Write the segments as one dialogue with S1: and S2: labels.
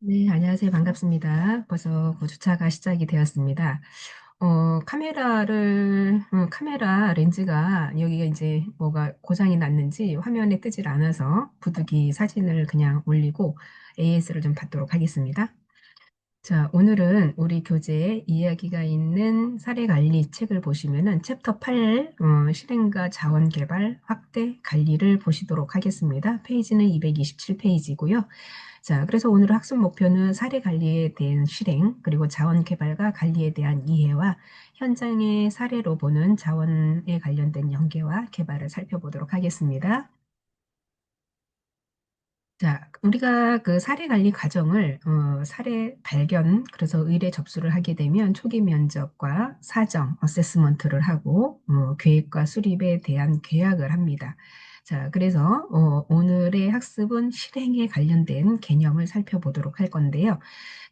S1: 네, 안녕하세요. 반갑습니다. 벌써 주차가 시작이 되었습니다. 카메라 렌즈가 여기가 이제 뭐가 고장이 났는지 화면에 뜨질 않아서 부득이 사진을 그냥 올리고 AS를 좀 받도록 하겠습니다. 자, 오늘은 우리 교재에 이야기가 있는 사례관리 책을 보시면은 챕터 8, 실행과 자원개발, 확대, 관리를 보시도록 하겠습니다. 페이지는 227페이지고요. 자, 그래서 오늘 학습 목표는 사례 관리에 대한 실행, 그리고 자원 개발과 관리에 대한 이해와 현장의 사례로 보는 자원에 관련된 연계와 개발을 살펴보도록 하겠습니다. 자, 우리가 그 사례 관리 과정을 사례 발견, 그래서 의뢰 접수를 하게 되면 초기 면접과 사정, 어세스먼트를 하고 계획과 수립에 대한 계약을 합니다. 자, 그래서 오늘의 학습은 실행에 관련된 개념을 살펴보도록 할 건데요.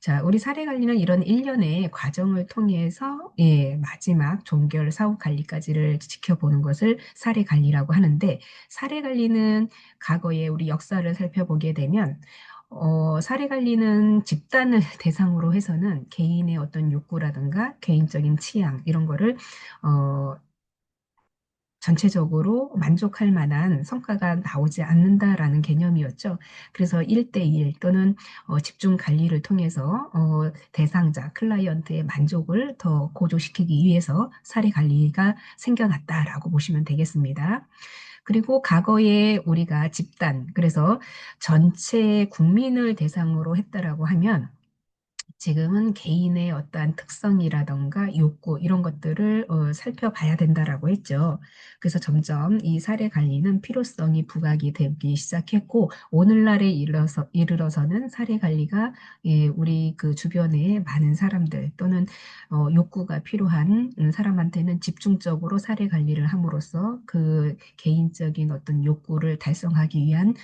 S1: 자, 우리 사례 관리는 이런 일련의 과정을 통해서 마지막 종결 사후 관리까지를 지켜보는 것을 사례 관리라고 하는데, 사례 관리는 과거에 우리 역사를 살펴보게 되면 사례 관리는 집단을 대상으로 해서는 개인의 어떤 욕구라든가 개인적인 취향 이런 거를 어, 전체적으로 만족할 만한 성과가 나오지 않는다라는 개념이었죠. 그래서 1대1 또는 집중 관리를 통해서 대상자, 클라이언트의 만족을 더 고조시키기 위해서 사례 관리가 생겨났다라고 보시면 되겠습니다. 그리고 과거에 우리가 집단, 그래서 전체 국민을 대상으로 했다라고 하면 지금은 개인의 어떠한 특성이라던가 욕구 이런 것들을 살펴봐야 된다라고 했죠. 그래서 점점 이 사례 관리는 필요성이 부각이 되기 시작했고 오늘날에 이르러서는 사례 관리가 우리 그 주변에 많은 사람들 또는 욕구가 필요한 사람한테는 집중적으로 사례 관리를 함으로써 그 개인적인 어떤 욕구를 달성하기 위한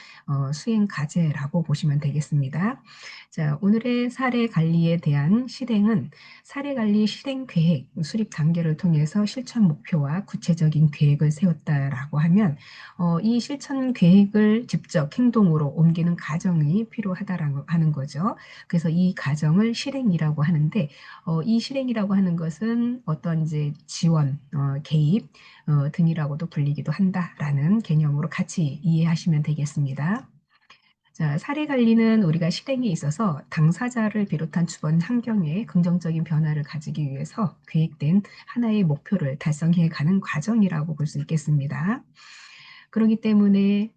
S1: 수행 과제라고 보시면 되겠습니다. 자, 오늘의 사례 관리에 대한 실행은 사례 관리 실행 계획, 수립 단계를 통해서 실천 목표와 구체적인 계획을 세웠다라고 하면 이 실천 계획을 직접 행동으로 옮기는 과정이 필요하다라고 하는 거죠. 그래서 이 과정을 실행이라고 하는데 이 실행이라고 하는 것은 어떤 이제 지원, 개입 등이라고도 불리기도 한다라는 개념으로 같이 이해하시면 되겠습니다. 자, 사례 관리는 우리가 실행에 있어서 당사자를 비롯한 주변 환경에 긍정적인 변화를 가지기 위해서 계획된 하나의 목표를 달성해 가는 과정이라고 볼 수 있겠습니다. 그렇기 때문에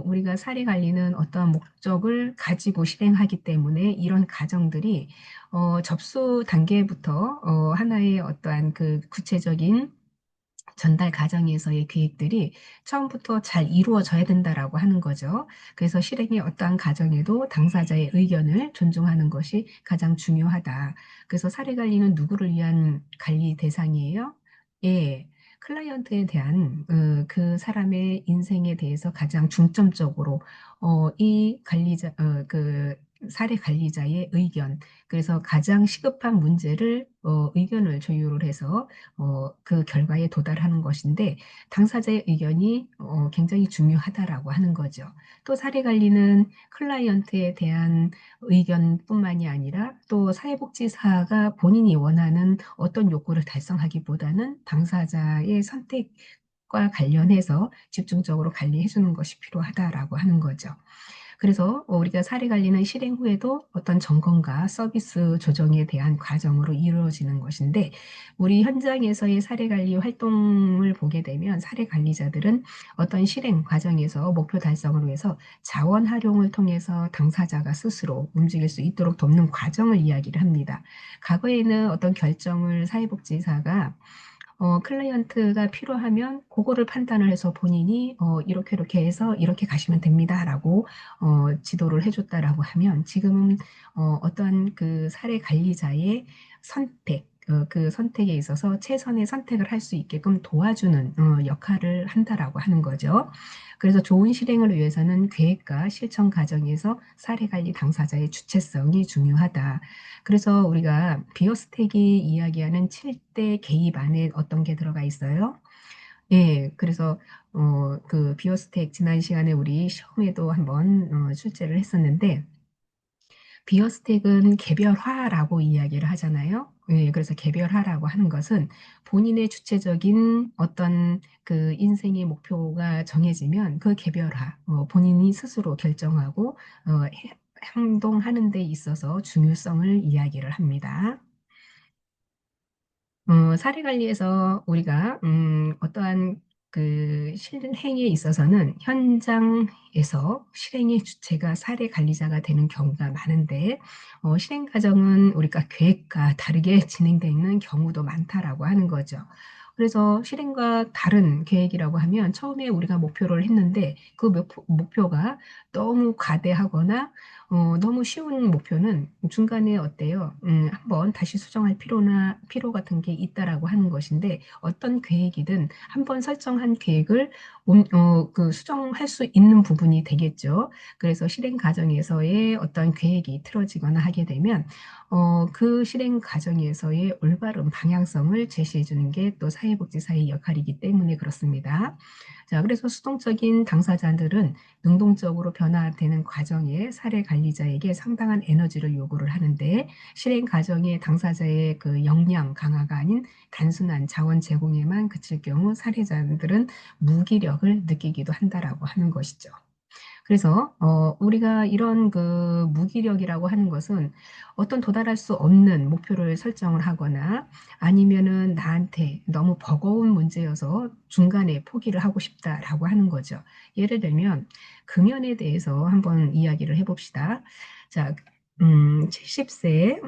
S1: 우리가 사례 관리는 어떠한 목적을 가지고 실행하기 때문에 이런 과정들이 접수 단계부터 하나의 어떠한 그 구체적인 전달 과정에서의 계획들이 처음부터 잘 이루어져야 된다라고 하는 거죠. 그래서 실행의 어떠한 과정에도 당사자의 의견을 존중하는 것이 가장 중요하다. 그래서 사례 관리는 누구를 위한 관리 대상이에요? 예. 클라이언트에 대한 그 사람의 인생에 대해서 가장 중점적으로 이 관리자 그 사례 관리자의 의견, 그래서 가장 시급한 문제를 의견을 조율을 해서 그 결과에 도달하는 것인데 당사자의 의견이 굉장히 중요하다라고 하는 거죠. 또 사례 관리는 클라이언트에 대한 의견뿐만이 아니라 또 사회복지사가 본인이 원하는 어떤 욕구를 달성하기보다는 당사자의 선택과 관련해서 집중적으로 관리해 주는 것이 필요하다라고 하는 거죠. 그래서 우리가 사례 관리는 실행 후에도 어떤 점검과 서비스 조정에 대한 과정으로 이루어지는 것인데 우리 현장에서의 사례 관리 활동을 보게 되면 사례 관리자들은 어떤 실행 과정에서 목표 달성을 위해서 자원 활용을 통해서 당사자가 스스로 움직일 수 있도록 돕는 과정을 이야기를 합니다. 과거에는 어떤 결정을 사회복지사가 클라이언트가 필요하면 그거를 판단을 해서 본인이 이렇게 이렇게 해서 이렇게 가시면 됩니다라고 지도를 해줬다라고 하면 지금은 어떠한 그 사례 관리자의 선택, 그 선택에 있어서 최선의 선택을 할 수 있게끔 도와주는 역할을 한다라고 하는 거죠. 그래서 좋은 실행을 위해서는 계획과 실천 과정에서 사례 관리 당사자의 주체성이 중요하다. 그래서 우리가 비어스택이 이야기하는 7대 개입 안에 어떤 게 들어가 있어요? 예, 그래서 그 비어스택 지난 시간에 우리 시험에도 한번 출제를 했었는데 비어스택은 개별화라고 이야기를 하잖아요. 예, 그래서 개별화라고 하는 것은 본인의 주체적인 어떤 그 인생의 목표가 정해지면 그 개별화, 본인이 스스로 결정하고 행동하는 데 있어서 중요성을 이야기를 합니다. 사례 관리에서 우리가 어떠한 그 실행에 있어서는 현장에서 실행의 주체가 사례 관리자가 되는 경우가 많은데 실행 과정은 우리가 계획과 다르게 진행되는 경우도 많다라고 하는 거죠. 그래서 실행과 다른 계획이라고 하면 처음에 우리가 목표를 했는데 그 목표가 너무 과대하거나 너무 쉬운 목표는 중간에 어때요? 한번 다시 수정할 필요 같은 게 있다라고 하는 것인데 어떤 계획이든 한번 설정한 계획을 그 수정할 수 있는 부분이 되겠죠. 그래서 실행 과정에서의 어떤 계획이 틀어지거나 하게 되면 그 실행 과정에서의 올바른 방향성을 제시해 주는 게 또 사회복지사의 역할이기 때문에 그렇습니다. 자, 그래서 수동적인 당사자들은 능동적으로 변화되는 과정에 사례 관리자에게 상당한 에너지를 요구를 하는데 실행 과정의 당사자의 그 역량 강화가 아닌 단순한 자원 제공에만 그칠 경우 사례자들은 무기력을 느끼기도 한다라고 하는 것이죠. 그래서 우리가 이런 그 무기력이라고 하는 것은 어떤 도달할 수 없는 목표를 설정을 하거나 아니면은 나한테 너무 버거운 문제여서 중간에 포기를 하고 싶다라고 하는 거죠. 예를 들면 금연에 대해서 한번 이야기를 해봅시다. 자, 70세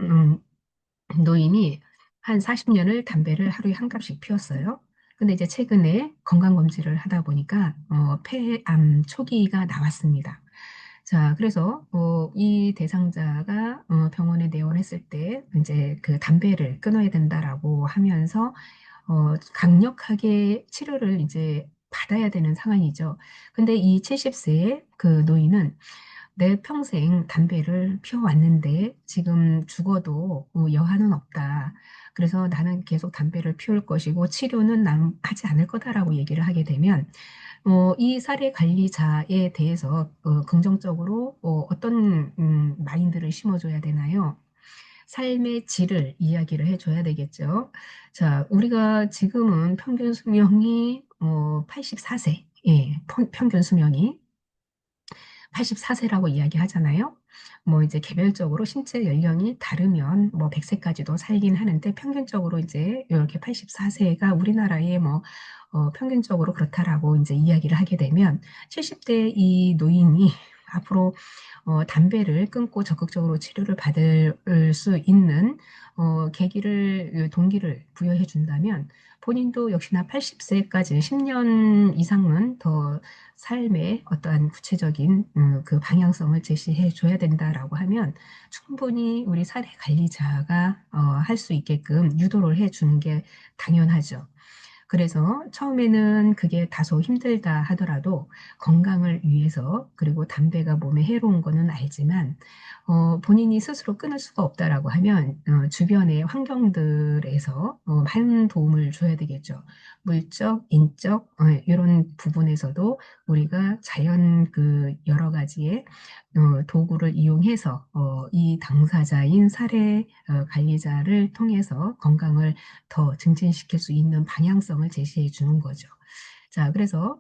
S1: 노인이 한 40년을 담배를 하루에 한 갑씩 피웠어요. 근데 이제 최근에 건강검진을 하다 보니까 폐암 초기가 나왔습니다. 자, 그래서 이 대상자가 병원에 내원했을 때 이제 그 담배를 끊어야 된다라고 하면서 강력하게 치료를 이제 받아야 되는 상황이죠. 근데 이 70세의 그 노인은 내 평생 담배를 피워왔는데 지금 죽어도 여한은 없다. 그래서 나는 계속 담배를 피울 것이고 치료는 난 하지 않을 거다라고 얘기를 하게 되면 이 사례 관리자에 대해서 긍정적으로 어떤 마인드를 심어줘야 되나요? 삶의 질을 이야기를 해줘야 되겠죠. 자, 우리가 지금은 평균 수명이 84세, 예, 평균 수명이 84세라고 이야기하잖아요. 뭐 이제 개별적으로 신체 연령이 다르면 뭐 100세까지도 살긴 하는데 평균적으로 이제 이렇게 84세가 우리나라의 뭐 평균적으로 그렇다라고 이제 이야기를 하게 되면 70대 이 노인이 앞으로 담배를 끊고 적극적으로 치료를 받을 수 있는 계기를 동기를 부여해 준다면 본인도 역시나 80세까지 10년 이상은 더 삶의 어떠한 구체적인 그 방향성을 제시해 줘야 된다라고 하면 충분히 우리 사례 관리자가 할 수 있게끔 유도를 해 주는 게 당연하죠. 그래서 처음에는 그게 다소 힘들다 하더라도 건강을 위해서 그리고 담배가 몸에 해로운 거는 알지만 본인이 스스로 끊을 수가 없다라고 하면 주변의 환경들에서 많은 도움을 줘야 되겠죠. 물적, 인적 이런 부분에서도 우리가 자연 그 여러 가지의 도구를 이용해서 이 당사자인 사례 관리자를 통해서 건강을 더 증진시킬 수 있는 방향성을 제시해 주는 거죠. 자, 그래서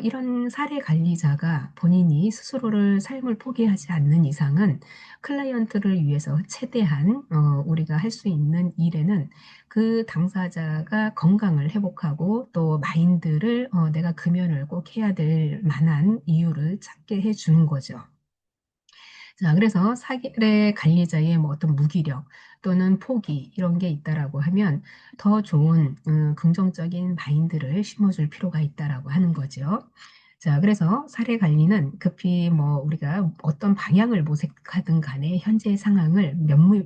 S1: 이런 사례 관리자가 본인이 스스로를 삶을 포기하지 않는 이상은 클라이언트를 위해서 최대한 우리가 할 수 있는 일에는 그 당사자가 건강을 회복하고 또 마인드를 내가 금연을 꼭 해야 될 만한 이유를 찾게 해주는 거죠. 자, 그래서 사기의 관리자의 뭐 어떤 무기력 또는 포기 이런 게 있다라고 하면 더 좋은 긍정적인 마인드를 심어줄 필요가 있다라고 하는 거죠. 자, 그래서 사례 관리는 급히 뭐 우리가 어떤 방향을 모색하든 간에 현재의 상황을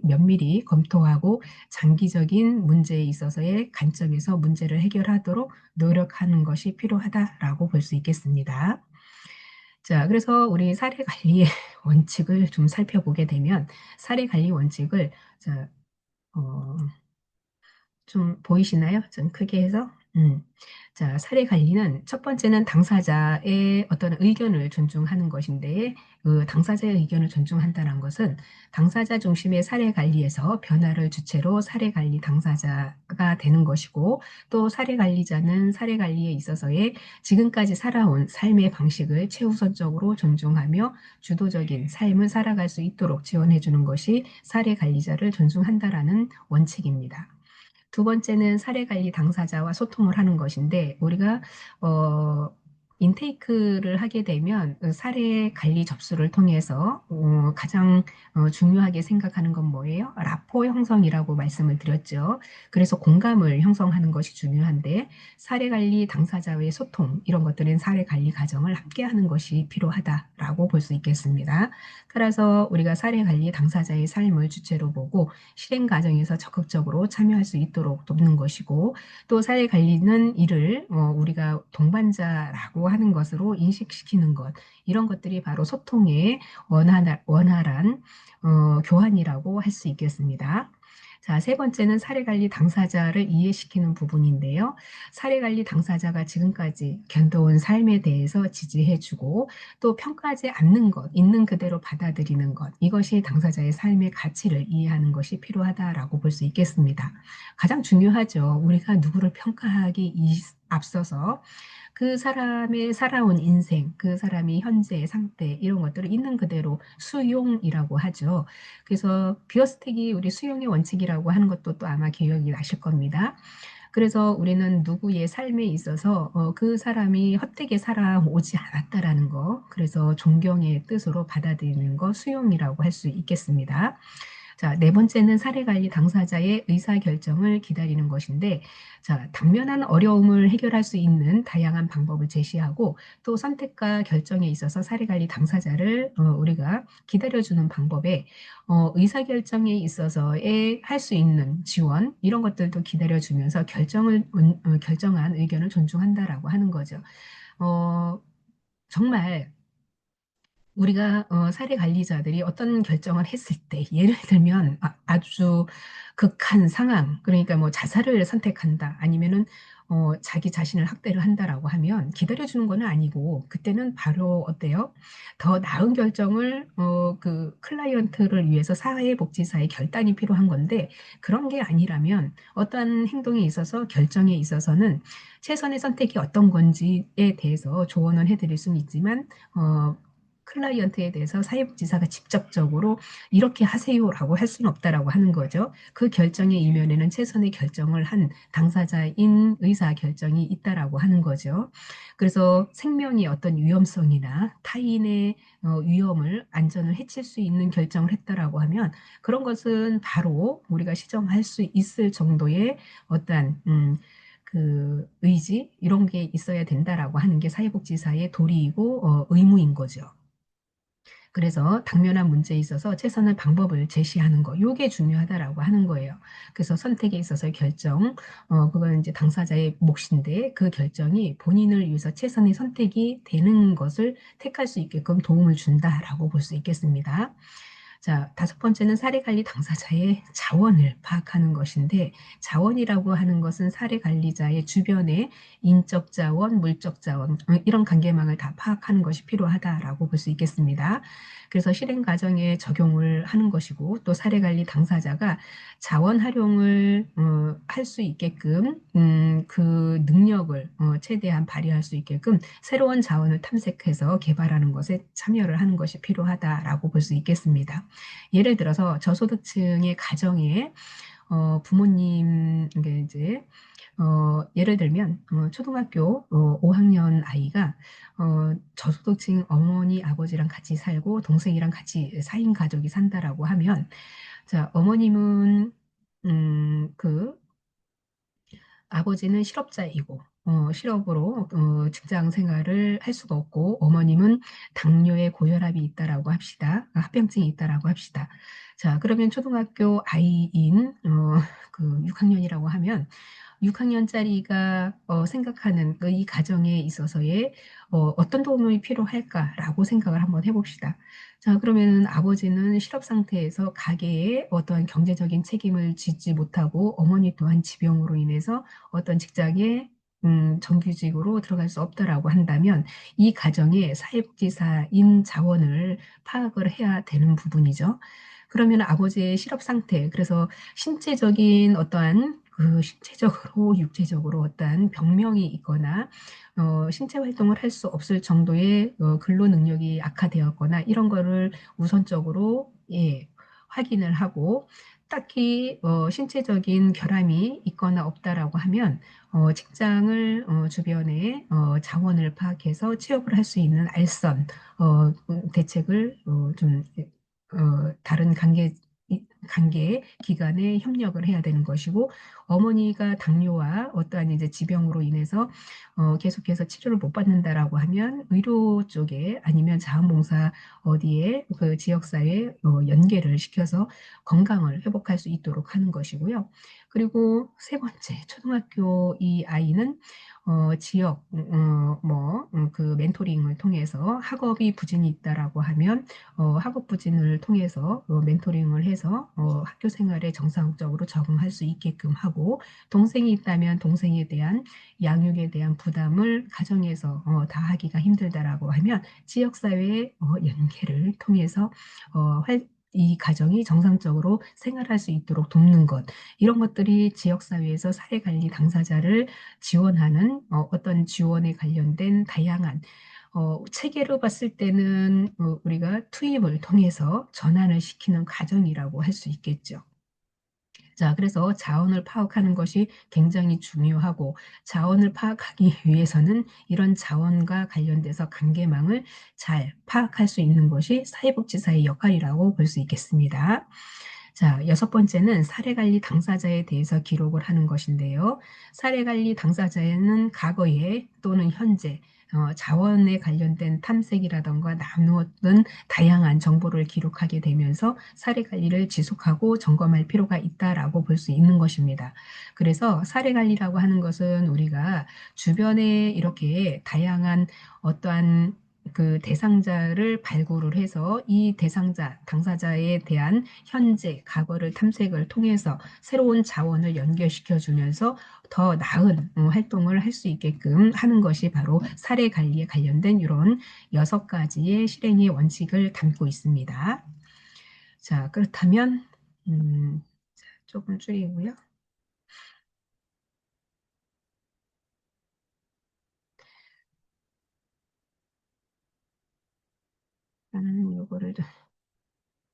S1: 면밀히 검토하고 장기적인 문제에 있어서의 관점에서 문제를 해결하도록 노력하는 것이 필요하다라고 볼 수 있겠습니다. 자, 그래서 우리 사례 관리의 원칙을 좀 살펴보게 되면 사례 관리 원칙을 자, 어, 좀 보이시나요? 좀 크게 해서. 음. 자, 사례 관리는 첫 번째는 당사자의 어떤 의견을 존중하는 것인데, 그 당사자의 의견을 존중한다는 것은 당사자 중심의 사례 관리에서 변화를 주체로 사례 관리 당사자가 되는 것이고, 또 사례 관리자는 사례 관리에 있어서의 지금까지 살아온 삶의 방식을 최우선적으로 존중하며 주도적인 삶을 살아갈 수 있도록 지원해 주는 것이 사례 관리자를 존중한다라는 원칙입니다. 두 번째는 사례 관리 당사자와 소통을 하는 것인데, 우리가 어, 인테이크를 하게 되면 사례 관리 접수를 통해서 가장 중요하게 생각하는 건 뭐예요? 라포 형성이라고 말씀을 드렸죠. 그래서 공감을 형성하는 것이 중요한데, 사례 관리 당사자의 소통 이런 것들은 사례 관리 과정을 함께 하는 것이 필요하다라고 볼 수 있겠습니다. 그래서 우리가 사례 관리 당사자의 삶을 주체로 보고 실행 과정에서 적극적으로 참여할 수 있도록 돕는 것이고, 또 사회 관리는 이를 우리가 동반자라고 하는 것으로 인식시키는 것, 이런 것들이 바로 소통의 원활한 교환이라고 할 수 있겠습니다. 자, 세 번째는 사례관리 당사자를 이해시키는 부분인데요. 사례관리 당사자가 지금까지 견뎌온 삶에 대해서 지지해주고 또 평가하지 않는 것, 있는 그대로 받아들이는 것, 이것이 당사자의 삶의 가치를 이해하는 것이 필요하다라고 볼 수 있겠습니다. 가장 중요하죠. 우리가 누구를 평가하기 앞서서 그 사람의 살아온 인생, 그 사람이 현재의 상태, 이런 것들을 있는 그대로 수용이라고 하죠. 그래서 비어스택이 우리 수용의 원칙이라고 하는 것도 또 아마 기억이 나실 겁니다. 그래서 우리는 누구의 삶에 있어서 그 사람이 헛되게 살아오지 않았다라는 거, 그래서 존경의 뜻으로 받아들이는 거 수용이라고 할 수 있겠습니다. 자, 네 번째는 사례관리 당사자의 의사결정을 기다리는 것인데, 자, 당면한 어려움을 해결할 수 있는 다양한 방법을 제시하고 또 선택과 결정에 있어서 사례관리 당사자를 우리가 기다려주는 방법에 의사결정에 있어서의 할 수 있는 지원 이런 것들도 기다려주면서 결정한 의견을 존중한다라고 하는 거죠. 어, 정말 우리가 사례 관리자들이 어떤 결정을 했을 때, 예를 들면 아주 극한 상황, 그러니까 뭐 자살을 선택한다, 아니면은 자기 자신을 학대를 한다라고 하면 기다려주는 건 아니고, 그때는 바로 어때요? 더 나은 결정을 그 클라이언트를 위해서 사회복지사의 결단이 필요한 건데, 그런 게 아니라면 어떤 행동에 있어서 결정에 있어서는 최선의 선택이 어떤 건지에 대해서 조언을 해드릴 수는 있지만 클라이언트에 대해서 사회복지사가 직접적으로 이렇게 하세요라고 할 수는 없다라고 하는 거죠. 그 결정의 이면에는 최선의 결정을 한 당사자인 의사 결정이 있다라고 하는 거죠. 그래서 생명의 어떤 위험성이나 타인의 위험을 안전을 해칠 수 있는 결정을 했다라고 하면 그런 것은 바로 우리가 시정할 수 있을 정도의 어떤 그 의지 이런 게 있어야 된다라고 하는 게 사회복지사의 도리이고 의무인 거죠. 그래서 당면한 문제에 있어서 최선의 방법을 제시하는 거, 요게 중요하다라고 하는 거예요. 그래서 선택에 있어서의 결정, 그건 이제 당사자의 몫인데 그 결정이 본인을 위해서 최선의 선택이 되는 것을 택할 수 있게끔 도움을 준다라고 볼 수 있겠습니다. 자, 다섯 번째는 사례관리 당사자의 자원을 파악하는 것인데, 자원이라고 하는 것은 사례관리자의 주변의 인적 자원, 물적 자원, 이런 관계망을 다 파악하는 것이 필요하다라고 볼 수 있겠습니다. 그래서 실행 과정에 적용을 하는 것이고, 또 사례관리 당사자가 자원 활용을 할 수 있게끔, 그 능력을 최대한 발휘할 수 있게끔 새로운 자원을 탐색해서 개발하는 것에 참여를 하는 것이 필요하다라고 볼 수 있겠습니다. 예를 들어서 저소득층의 가정에 부모님 이제 예를 들면 초등학교 5학년 아이가 저소득층 어머니 아버지랑 같이 살고 동생이랑 같이 4인 가족이 산다라고 하면 자 어머님은 그 아버지는 실업자이고 실업으로 직장 생활을 할 수가 없고 어머님은 당뇨에 고혈압이 있다라고 합시다. 합병증이 있다라고 합시다. 자, 그러면 초등학교 아이인 그 6학년이라고 하면 6학년짜리가 생각하는 그이 가정에 있어서의 어떤 도움이 필요할까라고 생각을 한번 해봅시다. 자, 그러면 아버지는 실업 상태에서 가게에 어떠한 경제적인 책임을 지지 못하고 어머니 또한 지병으로 인해서 어떤 직장에 정규직으로 들어갈 수 없다라고 한다면 이 가정의 사회복지사인 자원을 파악을 해야 되는 부분이죠. 그러면 아버지의 실업 상태, 그래서 신체적인 어떠한 신체적으로 육체적으로 어떠한 병명이 있거나 신체 활동을 할 수 없을 정도의 근로 능력이 악화되었거나 이런 거를 우선적으로 예, 확인을 하고 딱히 신체적인 결함이 있거나 없다라고 하면 직장을 주변에 자원을 파악해서 취업을 할 수 있는 알선 대책을 좀 다른 관계 기관에 협력을 해야 되는 것이고 어머니가 당뇨와 어떠한 이제 지병으로 인해서 계속해서 치료를 못 받는다라고 하면 의료 쪽에 아니면 자원봉사 어디에 그 지역사회에 연계를 시켜서 건강을 회복할 수 있도록 하는 것이고요. 그리고 세 번째, 초등학교 이 아이는 지역 그 멘토링을 통해서 학업이 부진이 있다라고 하면 학업 부진을 통해서 멘토링을 해서 학교 생활에 정상적으로 적응할 수 있게끔 하고 동생이 있다면 동생에 대한 양육에 대한 부담을 가정에서 다 하기가 힘들다라고 하면 지역사회의 연계를 통해서 이 가정이 정상적으로 생활할 수 있도록 돕는 것, 이런 것들이 지역사회에서 사회관리 당사자를 지원하는 어떤 지원에 관련된 다양한 체계로 봤을 때는 우리가 투입을 통해서 전환을 시키는 과정이라고 할 수 있겠죠. 자, 그래서 자원을 파악하는 것이 굉장히 중요하고 자원을 파악하기 위해서는 이런 자원과 관련돼서 관계망을 잘 파악할 수 있는 것이 사회복지사의 역할이라고 볼 수 있겠습니다. 자, 여섯 번째는 사례관리 당사자에 대해서 기록을 하는 것인데요. 사례관리 당사자에는 과거에 또는 현재 자원에 관련된 탐색이라던가 나누었던 다양한 정보를 기록하게 되면서 사례관리를 지속하고 점검할 필요가 있다라고 볼 수 있는 것입니다. 그래서 사례관리라고 하는 것은 우리가 주변에 이렇게 다양한 어떠한 그 대상자를 발굴을 해서 이 대상자, 당사자에 대한 현재, 과거를 탐색을 통해서 새로운 자원을 연결시켜 주면서 더 나은 활동을 할 수 있게끔 하는 것이 바로 사례 관리에 관련된 이런 여섯 가지의 실행의 원칙을 담고 있습니다. 자, 그렇다면 조금 줄이고요. 요거를 좀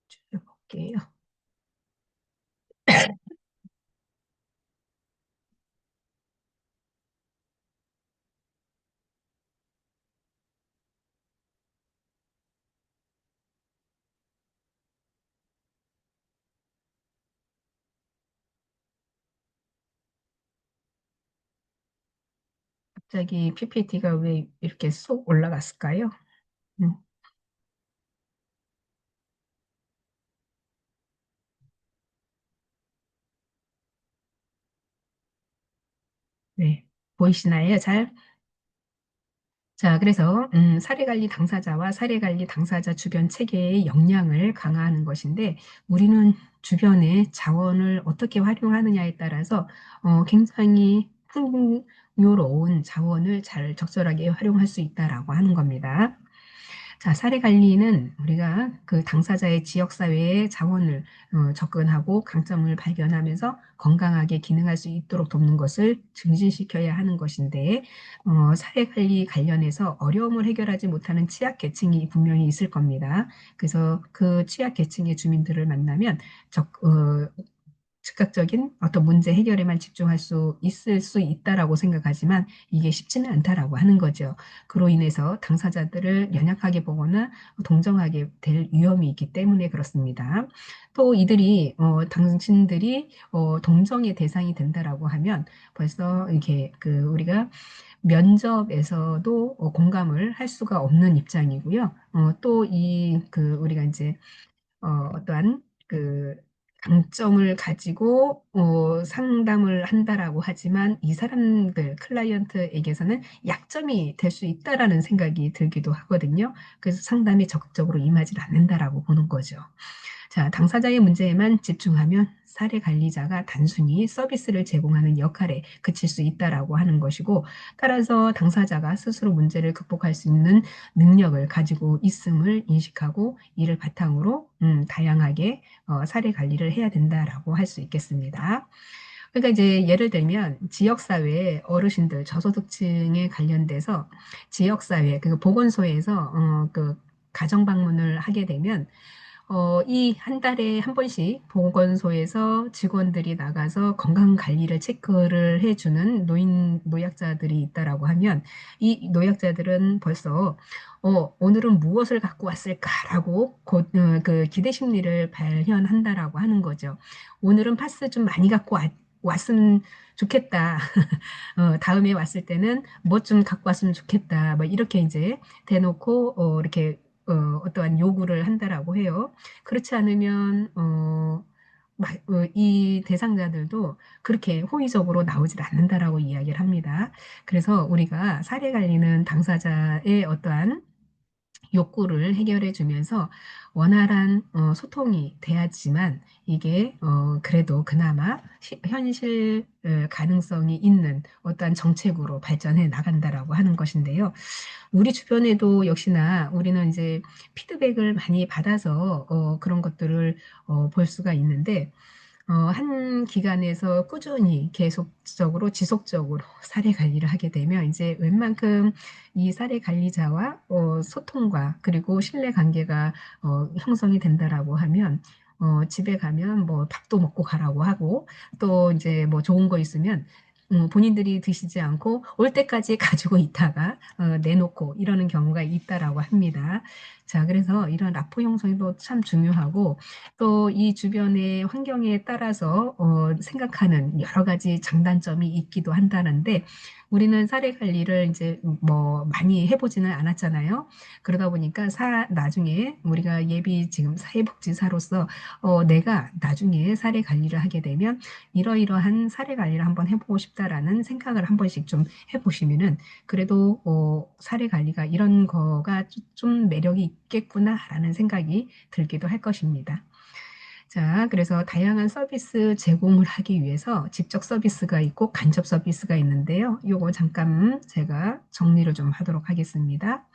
S1: 줄여볼게요. 갑자기 PPT가 왜 이렇게 쏙 올라갔을까요? 음, 네. 보이시나요? 잘? 자, 그래서 사례관리 당사자와 사례관리 당사자 주변 체계의 역량을 강화하는 것인데 우리는 주변의 자원을 어떻게 활용하느냐에 따라서 굉장히 풍요로운 자원을 잘 적절하게 활용할 수 있다라고 하는 겁니다. 자, 사례 관리는 우리가 그 당사자의 지역사회의 자원을 접근하고 강점을 발견하면서 건강하게 기능할 수 있도록 돕는 것을 증진시켜야 하는 것인데, 사례 관리 관련해서 어려움을 해결하지 못하는 취약계층이 분명히 있을 겁니다. 그래서 그 취약계층의 주민들을 만나면 즉각적인 어떤 문제 해결에만 집중할 수 있을 수 있다라고 생각하지만 이게 쉽지는 않다라고 하는 거죠. 그로 인해서 당사자들을 연약하게 보거나 동정하게 될 위험이 있기 때문에 그렇습니다. 또 이들이 당신들이 동정의 대상이 된다라고 하면 벌써 이렇게 그 우리가 면접에서도 공감을 할 수가 없는 입장이고요. 또 이 그 우리가 이제 어떠한 그 강점을 가지고 상담을 한다라고 하지만 이 사람들 클라이언트에게서는 약점이 될 수 있다라는 생각이 들기도 하거든요. 그래서 상담이 적극적으로 임하지 않는다라고 보는 거죠. 자, 당사자의 문제에만 집중하면 사례 관리자가 단순히 서비스를 제공하는 역할에 그칠 수 있다라고 하는 것이고, 따라서 당사자가 스스로 문제를 극복할 수 있는 능력을 가지고 있음을 인식하고 이를 바탕으로 다양하게 사례 관리를 해야 된다라고 할 수 있겠습니다. 그러니까 이제 예를 들면 지역사회 어르신들 저소득층에 관련돼서 지역사회 그 보건소에서 그 가정 방문을 하게 되면 이 한 달에 한 번씩 보건소에서 직원들이 나가서 건강 관리를 체크를 해주는 노약자들이 있다라고 하면 이 노약자들은 벌써 오늘은 무엇을 갖고 왔을까라고 그 기대 심리를 발현한다라고 하는 거죠. 오늘은 파스 좀 많이 갖고 왔으면 좋겠다. 다음에 왔을 때는 뭐 좀 갖고 왔으면 좋겠다. 뭐 이렇게 이제 대놓고 이렇게 어떠한 요구를 한다라고 해요. 그렇지 않으면 이 대상자들도 그렇게 호의적으로 나오질 않는다라고 이야기를 합니다. 그래서 우리가 사례 관리는 당사자의 어떠한 욕구를 해결해 주면서 원활한 소통이 돼야지만 이게 그래도 그나마 현실 가능성이 있는 어떠한 정책으로 발전해 나간다라고 하는 것인데요. 우리 주변에도 역시나 우리는 이제 피드백을 많이 받아서 그런 것들을 볼 수가 있는데 한 기관에서 꾸준히 계속적으로 지속적으로 사례 관리를 하게 되면 이제 웬만큼 이 사례 관리자와 소통과 그리고 신뢰 관계가 형성이 된다라고 하면 집에 가면 뭐 밥도 먹고 가라고 하고 또 이제 뭐 좋은 거 있으면 본인들이 드시지 않고 올 때까지 가지고 있다가 내놓고 이러는 경우가 있다라고 합니다. 자, 그래서 이런 라포 형성도 참 중요하고 또 이 주변의 환경에 따라서 생각하는 여러 가지 장단점이 있기도 한다는데 우리는 사례 관리를 이제 뭐 많이 해보지는 않았잖아요. 그러다 보니까 나중에 우리가 예비 지금 사회복지사로서 내가 나중에 사례 관리를 하게 되면 이러이러한 사례 관리를 한번 해보고 싶다라는 생각을 한 번씩 좀 해보시면은 그래도 사례 관리가 이런 거가 좀 매력이 있겠구나라는 생각이 들기도 할 것입니다. 자, 그래서 다양한 서비스 제공을 하기 위해서 직접 서비스가 있고 간접 서비스가 있는데요. 요거 잠깐 제가 정리를 좀 하도록 하겠습니다.